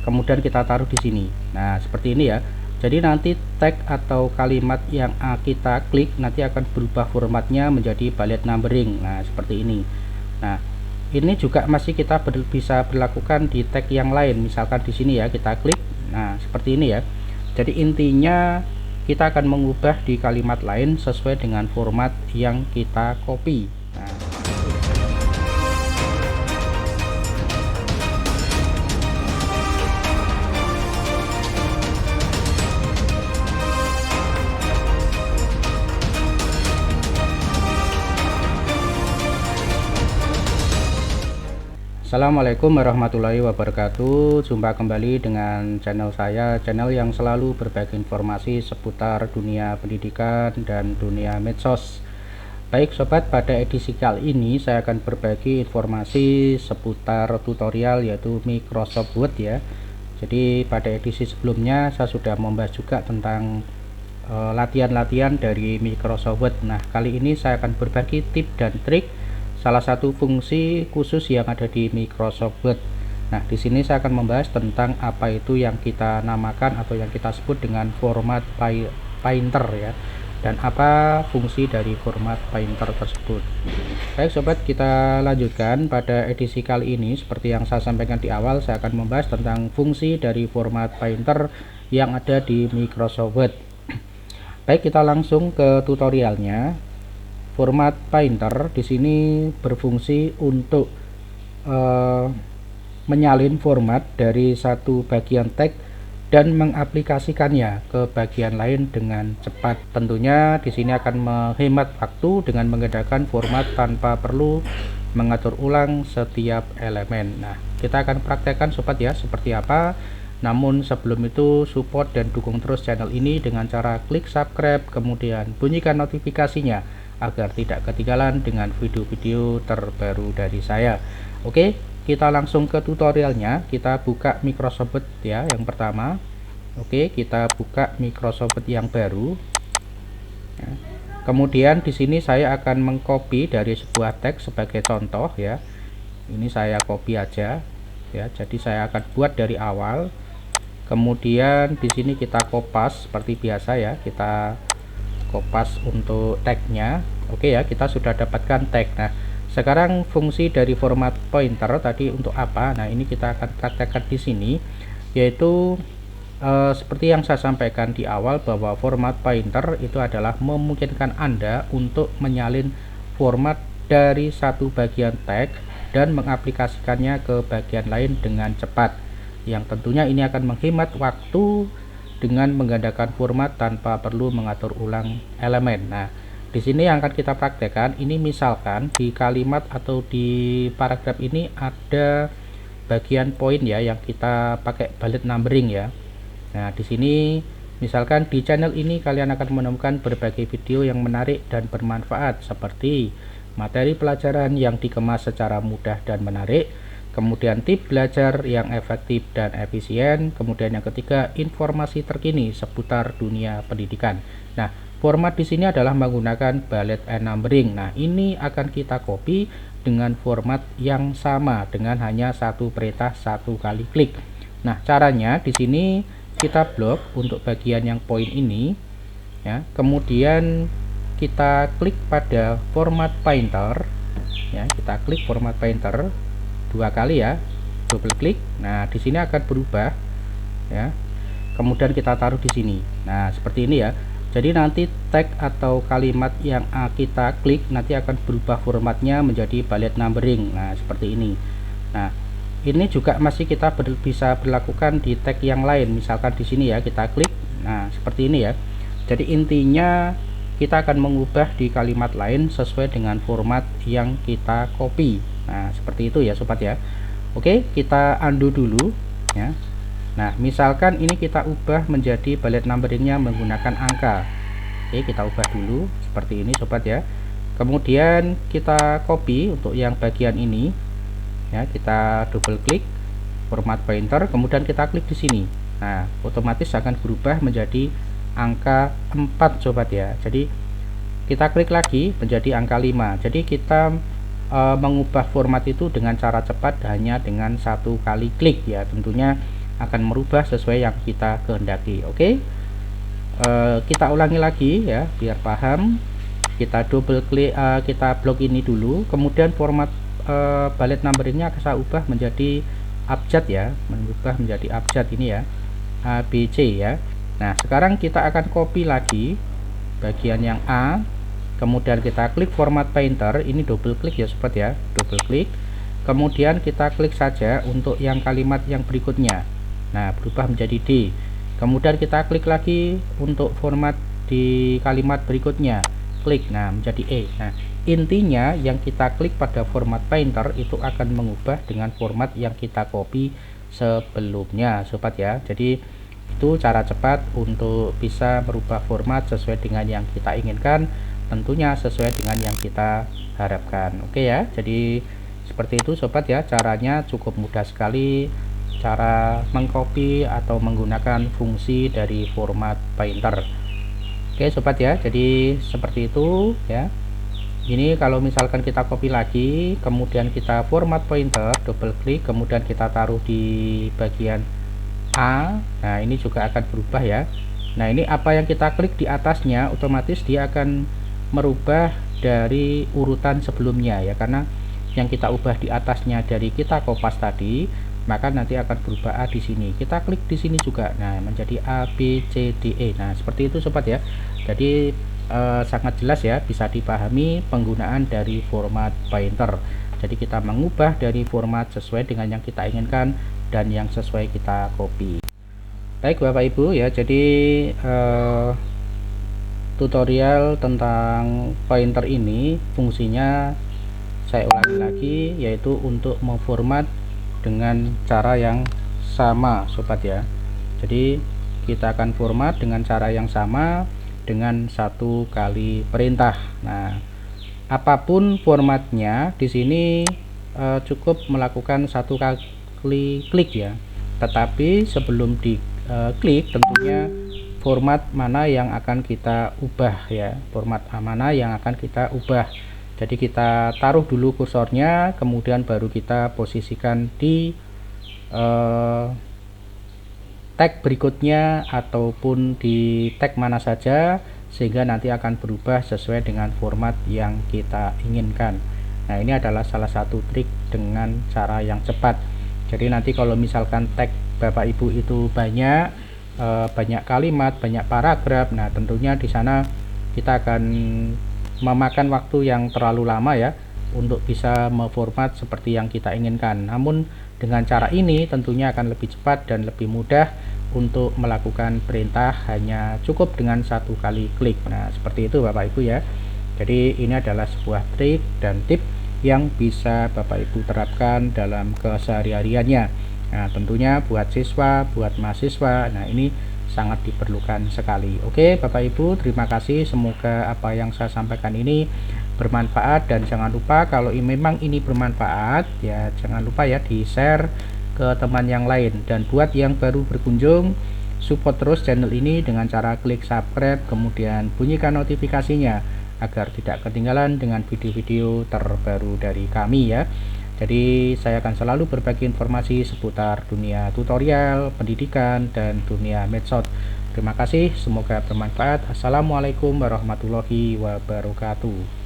kemudian kita taruh di sini. Nah, seperti ini ya. Jadi nanti tag atau kalimat yang kita klik nanti akan berubah formatnya menjadi bullet numbering. Nah, seperti ini. Nah, ini juga masih kita bisa berlakukan di tag yang lain. Misalkan di sini ya, kita klik. Nah, seperti ini ya. Jadi intinya kita akan mengubah di kalimat lain sesuai dengan format yang kita copy. Nah, Assalamualaikum warahmatullahi wabarakatuh. Jumpa kembali dengan channel saya, channel yang selalu berbagi informasi seputar dunia pendidikan dan dunia medsos. Baik sobat, pada edisi kali ini saya akan berbagi informasi seputar tutorial yaitu Microsoft Word ya. Jadi pada edisi sebelumnya saya sudah membahas juga tentang latihan-latihan dari Microsoft Word. Nah, kali ini saya akan berbagi tips dan trik salah satu fungsi khusus yang ada di Microsoft Word. Nah, di sini saya akan membahas tentang apa itu yang kita namakan atau yang kita sebut dengan format painter ya, dan apa fungsi dari format painter tersebut. Baik sobat, kita lanjutkan. Pada edisi kali ini seperti yang saya sampaikan di awal, saya akan membahas tentang fungsi dari format painter yang ada di Microsoft Word. Baik, kita langsung ke tutorialnya. Format painter di sini berfungsi untuk menyalin format dari satu bagian teks dan mengaplikasikannya ke bagian lain dengan cepat. Tentunya di sini akan menghemat waktu dengan menggunakan format tanpa perlu mengatur ulang setiap elemen. Nah, kita akan praktekkan sobat ya seperti apa. Namun sebelum itu, support dan dukung terus channel ini dengan cara klik subscribe, kemudian bunyikan notifikasinya agar tidak ketinggalan dengan video-video terbaru dari saya. Oke, kita langsung ke tutorialnya. Kita buka Microsoft Word ya yang pertama. Oke, kita buka Microsoft Word yang baru ya. Kemudian di sini saya akan mengcopy dari sebuah teks sebagai contoh ya. Ini saya copy aja ya. Jadi saya akan buat dari awal. Kemudian di sini kita kopas seperti biasa ya. Kita kopas untuk tagnya. Oke ya, kita sudah dapatkan tag. Nah, sekarang fungsi dari format pointer tadi untuk apa? Nah, ini kita akan praktekkan di sini, yaitu seperti yang saya sampaikan di awal bahwa format pointer itu adalah memungkinkan Anda untuk menyalin format dari satu bagian tag dan mengaplikasikannya ke bagian lain dengan cepat, yang tentunya ini akan menghemat waktu dengan menggandakan format tanpa perlu mengatur ulang elemen. Nah, di sini yang akan kita praktekkan ini, misalkan di kalimat atau di paragraf ini ada bagian poin ya yang kita pakai bullet numbering ya. Nah, di sini misalkan di channel ini kalian akan menemukan berbagai video yang menarik dan bermanfaat seperti materi pelajaran yang dikemas secara mudah dan menarik, kemudian tips belajar yang efektif dan efisien, kemudian yang ketiga informasi terkini seputar dunia pendidikan. Nah, format di sini adalah menggunakan bullet and numbering. Nah, ini akan kita copy dengan format yang sama dengan hanya satu perintah satu kali klik. Nah, caranya di sini kita blok untuk bagian yang poin ini ya. Kemudian kita klik pada format painter ya, kita klik format painter dua kali ya, double klik. Nah, di sini akan berubah ya. Kemudian kita taruh di sini. Nah, seperti ini ya. Jadi nanti tag atau kalimat yang kita klik nanti akan berubah formatnya menjadi bullet numbering. Nah, seperti ini. Nah, ini juga masih kita bisa berlakukan di tag yang lain. Misalkan di sini ya, kita klik. Nah, seperti ini ya. Jadi intinya kita akan mengubah di kalimat lain sesuai dengan format yang kita copy. Nah, seperti itu ya sobat ya. Oke, kita undo dulu ya. Nah, misalkan ini kita ubah menjadi bullet numberingnya menggunakan angka. Oke, kita ubah dulu seperti ini sobat ya. Kemudian kita copy untuk yang bagian ini ya, kita double klik format painter, kemudian kita klik di sini. Nah, otomatis akan berubah menjadi angka 4 sobat ya. Jadi kita klik lagi menjadi angka 5. Jadi kita mengubah format itu dengan cara cepat hanya dengan satu kali klik ya. Tentunya akan merubah sesuai yang kita kehendaki. Oke. Kita ulangi lagi ya biar paham. Kita double klik, kita blok ini dulu, kemudian format bullet numberingnya saya ubah menjadi abjad ya, mengubah menjadi abjad ini ya, ABC ya. Nah sekarang kita akan copy lagi bagian yang A, kemudian kita klik format painter, ini double klik ya sobat ya, double klik, kemudian kita klik saja untuk yang kalimat yang berikutnya. Nah berubah menjadi D, kemudian kita klik lagi untuk format di kalimat berikutnya, klik, nah menjadi E. Nah intinya yang kita klik pada format painter itu akan mengubah dengan format yang kita copy sebelumnya sobat ya. Jadi itu cara cepat untuk bisa merubah format sesuai dengan yang kita inginkan, tentunya sesuai dengan yang kita harapkan. Oke ya, jadi seperti itu sobat ya, caranya cukup mudah sekali cara mengcopy atau menggunakan fungsi dari format painter. Oke sobat ya, jadi seperti itu ya. Ini kalau misalkan kita copy lagi, kemudian kita format pointer, double klik, kemudian kita taruh di bagian A. Nah ini juga akan berubah ya. Nah ini apa yang kita klik di atasnya, otomatis dia akan merubah dari urutan sebelumnya ya, karena yang kita ubah di atasnya dari kita kopas tadi, maka nanti akan berubah A di sini. Kita klik di sini juga, nah menjadi A B C D E. Nah seperti itu sobat ya. Jadi sangat jelas ya, bisa dipahami penggunaan dari format painter. Jadi kita mengubah dari format sesuai dengan yang kita inginkan dan yang sesuai kita copy. Baik Bapak Ibu ya, jadi tutorial tentang pointer ini fungsinya saya ulangi lagi, yaitu untuk memformat dengan cara yang sama sobat ya. Jadi kita akan format dengan cara yang sama dengan satu kali perintah. Nah apapun formatnya di sini cukup melakukan satu kali klik ya, tetapi sebelum diklik tentunya format mana yang akan kita ubah ya, format mana yang akan kita ubah. Jadi kita taruh dulu kursornya, kemudian baru kita posisikan di tag berikutnya ataupun di tag mana saja, sehingga nanti akan berubah sesuai dengan format yang kita inginkan. Nah ini adalah salah satu trik dengan cara yang cepat. Jadi nanti kalau misalkan tag Bapak Ibu itu banyak kalimat, banyak paragraf, nah tentunya di sana kita akan memakan waktu yang terlalu lama ya untuk bisa memformat seperti yang kita inginkan. Namun dengan cara ini tentunya akan lebih cepat dan lebih mudah untuk melakukan perintah, hanya cukup dengan satu kali klik. Nah seperti itu Bapak Ibu ya. Jadi ini adalah sebuah trik dan tip yang bisa Bapak Ibu terapkan dalam kesehari-hariannya. Nah tentunya buat siswa, buat mahasiswa, nah ini sangat diperlukan sekali. Oke Bapak Ibu, terima kasih, semoga apa yang saya sampaikan ini bermanfaat, dan jangan lupa kalau memang ini bermanfaat ya jangan lupa ya di share ke teman yang lain. Dan buat yang baru berkunjung, support terus channel ini dengan cara klik subscribe, kemudian bunyikan notifikasinya agar tidak ketinggalan dengan video-video terbaru dari kami ya. Jadi saya akan selalu berbagi informasi seputar dunia tutorial, pendidikan, dan dunia medsos. Terima kasih, semoga bermanfaat. Assalamualaikum warahmatullahi wabarakatuh.